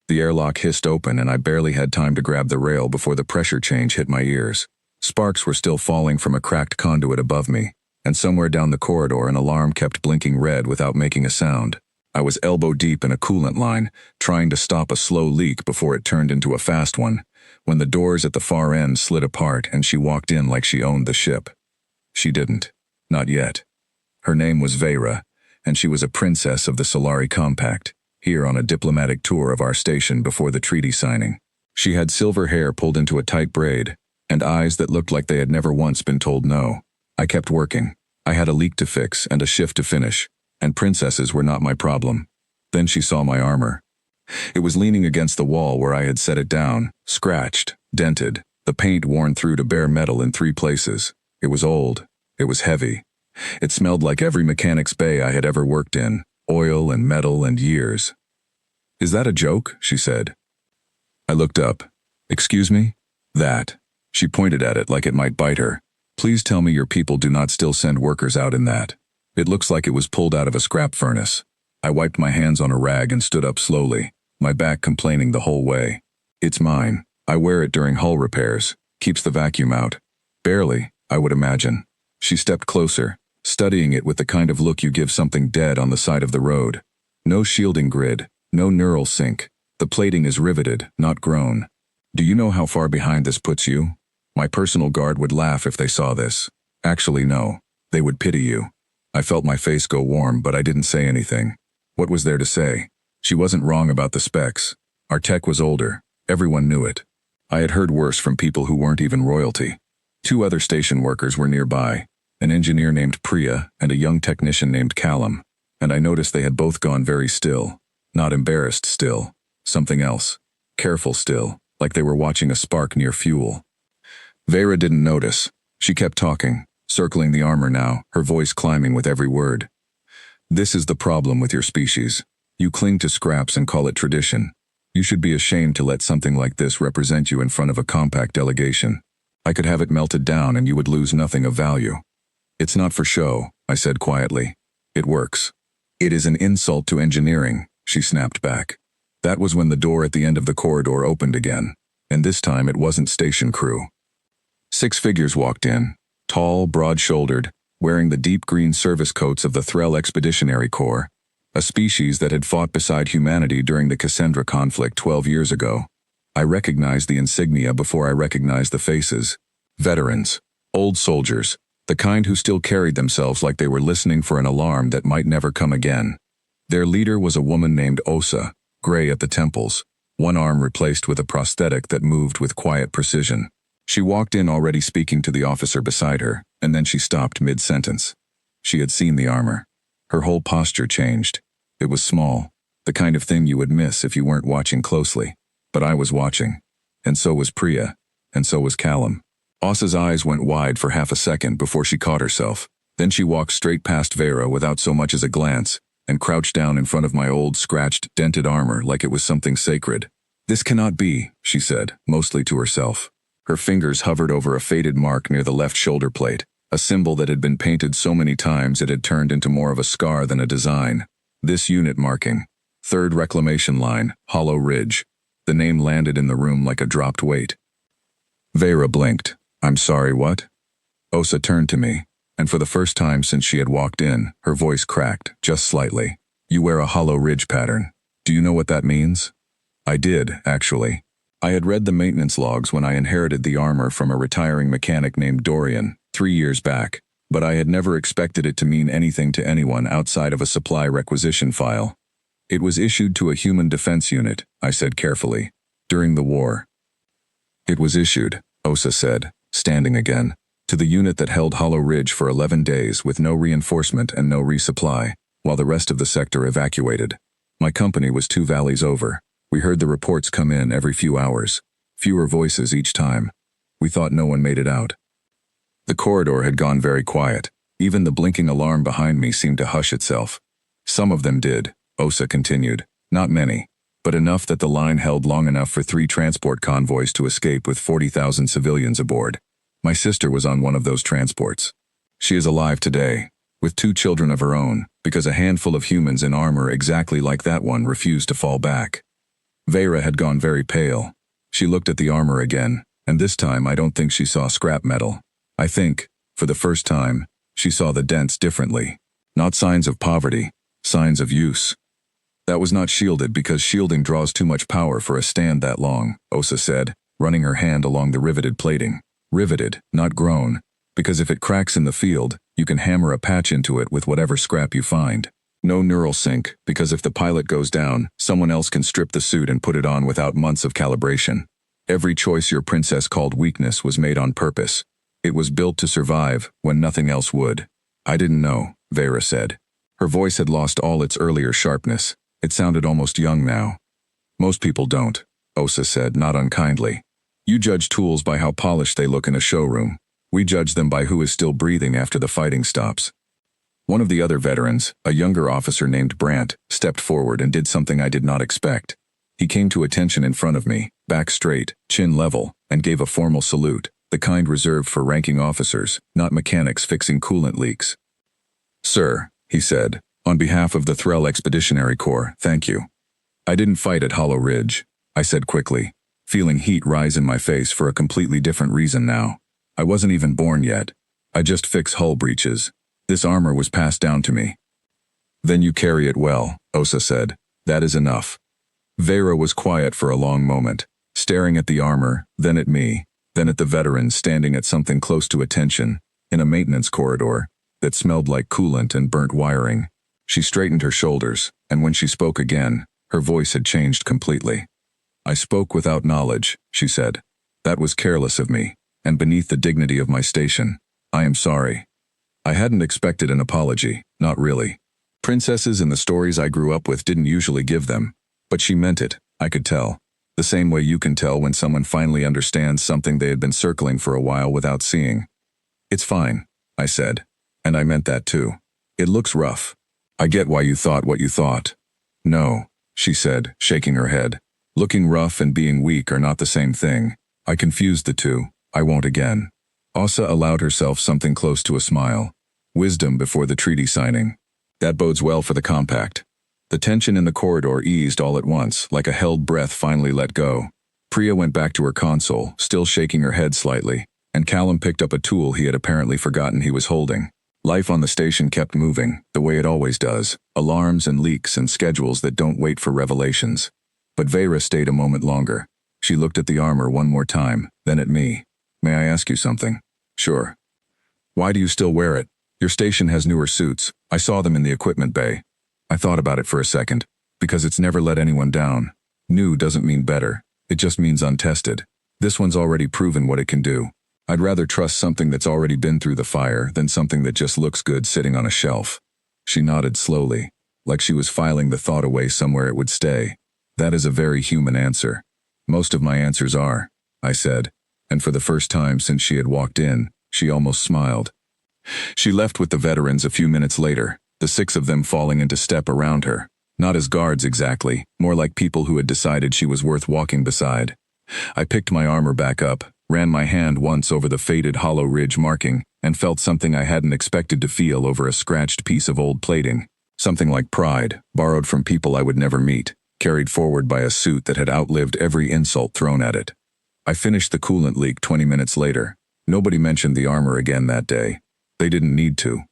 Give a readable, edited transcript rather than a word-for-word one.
The airlock hissed open and I barely had time to grab the rail before the pressure change hit my ears. Sparks were still falling from a cracked conduit above me, and somewhere down the corridor an alarm kept blinking red without making a sound. I was elbow deep in a coolant line, trying to stop a slow leak before it turned into a fast one, when the doors at the far end slid apart and she walked in like she owned the ship. She didn't. Not yet. Her name was Vera, and she was a princess of the Solari Compact, here on a diplomatic tour of our station before the treaty signing. She had silver hair pulled into a tight braid, and eyes that looked like they had never once been told no. I kept working. I had a leak to fix and a shift to finish, and princesses were not my problem. Then she saw my armor. It was leaning against the wall where I had set it down, scratched, dented, the paint worn through to bare metal in 3 places. It was old. It was heavy. It smelled like every mechanic's bay I had ever worked in, oil and metal and years. "Is that a joke?" she said. I looked up. "Excuse me?" "That." She pointed at it like it might bite her. "Please tell me your people do not still send workers out in that. It looks like it was pulled out of a scrap furnace." I wiped my hands on a rag and stood up slowly, my back complaining the whole way. "It's mine. I wear it during hull repairs. Keeps the vacuum out." "Barely, I would imagine." She stepped closer, studying it with the kind of look you give something dead on the side of the road. "No shielding grid, no neural sync. The plating is riveted, not grown. Do you know how far behind this puts you? My personal guard would laugh if they saw this. Actually, no. They would pity you." I felt my face go warm, but I didn't say anything. What was there to say? She wasn't wrong about the specs. Our tech was older. Everyone knew it. I had heard worse from people who weren't even royalty. 2 other station workers were nearby, an engineer named Priya and a young technician named Callum, and I noticed they had both gone very still. Not embarrassed still. Something else. Careful still, like they were watching a spark near fuel. Vera didn't notice. She kept talking, circling the armor now, her voice climbing with every word. "This is the problem with your species. You cling to scraps and call it tradition. You should be ashamed to let something like this represent you in front of a compact delegation. I could have it melted down and you would lose nothing of value." "It's not for show," I said quietly. "It works." "It is an insult to engineering," she snapped back. That was when the door at the end of the corridor opened again, and this time it wasn't station crew. 6 figures walked in, tall, broad-shouldered, wearing the deep green service coats of the Threll Expeditionary Corps, a species that had fought beside humanity during the Cassandra conflict 12 years ago. I recognized the insignia before I recognized the faces. Veterans, old soldiers, the kind who still carried themselves like they were listening for an alarm that might never come again. Their leader was a woman named Osa, gray at the temples, one arm replaced with a prosthetic that moved with quiet precision. She walked in already speaking to the officer beside her, and then she stopped mid-sentence. She had seen the armor. Her whole posture changed. It was small, the kind of thing you would miss if you weren't watching closely. But I was watching. And so was Priya. And so was Callum. Osa's eyes went wide for half a second before she caught herself. Then she walked straight past Vera without so much as a glance, and crouched down in front of my old, scratched, dented armor like it was something sacred. "This cannot be," she said, mostly to herself. Her fingers hovered over a faded mark near the left shoulder plate, a symbol that had been painted so many times it had turned into more of a scar than a design. This unit marking. 3rd Reclamation Line, Hollow Ridge. The name landed in the room like a dropped weight. Vera blinked. "I'm sorry, what?" Osa turned to me, and for the first time since she had walked in, her voice cracked, just slightly. "You wear a hollow ridge pattern. Do you know what that means?" I did, actually. I had read the maintenance logs when I inherited the armor from a retiring mechanic named Dorian, 3 years back, but I had never expected it to mean anything to anyone outside of a supply requisition file. "It was issued to a human defense unit," I said carefully, "during the war." "It was issued," Osa said, standing again, "to the unit that held Hollow Ridge for 11 days with no reinforcement and no resupply, while the rest of the sector evacuated. My company was 2 valleys over. We heard the reports come in every few hours, fewer voices each time. We thought no one made it out." The corridor had gone very quiet. Even the blinking alarm behind me seemed to hush itself. "Some of them did," Osa continued. "Not many, but enough that the line held long enough for 3 transport convoys to escape with 40,000 civilians aboard. My sister was on one of those transports. She is alive today, with 2 children of her own, because a handful of humans in armor exactly like that one refused to fall back." Vera had gone very pale. She looked at the armor again, and this time I don't think she saw scrap metal. I think, for the first time, she saw the dents differently. Not signs of poverty, signs of use. That was not shielded because shielding draws too much power for a stand that long, Osa said, running her hand along the riveted plating. Riveted, not grown, because if it cracks in the field, you can hammer a patch into it with whatever scrap you find. No neural sync, because if the pilot goes down, someone else can strip the suit and put it on without months of calibration. Every choice your princess called weakness was made on purpose. It was built to survive when nothing else would. I didn't know, Vera said. Her voice had lost all its earlier sharpness. It sounded almost young now. Most people don't, Osa said, not unkindly. You judge tools by how polished they look in a showroom. We judge them by who is still breathing after the fighting stops. One of the other veterans, a younger officer named Brandt, stepped forward and did something I did not expect. He came to attention in front of me, back straight, chin level, and gave a formal salute, the kind reserved for ranking officers, not mechanics fixing coolant leaks. Sir, he said, on behalf of the Threll Expeditionary Corps, thank you. I didn't fight at Hollow Ridge, I said quickly, feeling heat rise in my face for a completely different reason now. I wasn't even born yet. I just fix hull breaches. This armor was passed down to me. Then you carry it well, Osa said. That is enough. Vera was quiet for a long moment, staring at the armor, then at me, then at the veterans standing at something close to attention, in a maintenance corridor, that smelled like coolant and burnt wiring. She straightened her shoulders, and when she spoke again, her voice had changed completely. I spoke without knowledge, she said. That was careless of me, and beneath the dignity of my station. I am sorry. I hadn't expected an apology, not really. Princesses in the stories I grew up with didn't usually give them, but she meant it, I could tell. The same way you can tell when someone finally understands something they had been circling for a while without seeing. It's fine, I said, and I meant that too. It looks rough. I get why you thought what you thought. No, she said, shaking her head. Looking rough and being weak are not the same thing. I confused the two. I won't again. Osa allowed herself something close to a smile. Wisdom before the treaty signing. That bodes well for the compact. The tension in the corridor eased all at once, like a held breath finally let go. Priya went back to her console, still shaking her head slightly, and Callum picked up a tool he had apparently forgotten he was holding. Life on the station kept moving, the way it always does, alarms and leaks and schedules that don't wait for revelations. But Vera stayed a moment longer. She looked at the armor one more time, then at me. May I ask you something? Sure. Why do you still wear it? Your station has newer suits. I saw them in the equipment bay. I thought about it for a second. Because it's never let anyone down. New doesn't mean better. It just means untested. This one's already proven what it can do. I'd rather trust something that's already been through the fire than something that just looks good sitting on a shelf. She nodded slowly, like she was filing the thought away somewhere it would stay. That is a very human answer. Most of my answers are, I said, and for the first time since she had walked in, she almost smiled. She left with the veterans a few minutes later, the 6 of them falling into step around her. Not as guards exactly, more like people who had decided she was worth walking beside. I picked my armor back up, ran my hand once over the faded hollow ridge marking, and felt something I hadn't expected to feel over a scratched piece of old plating. Something like pride, borrowed from people I would never meet, carried forward by a suit that had outlived every insult thrown at it. I finished the coolant leak 20 minutes later. Nobody mentioned the armor again that day. They didn't need to.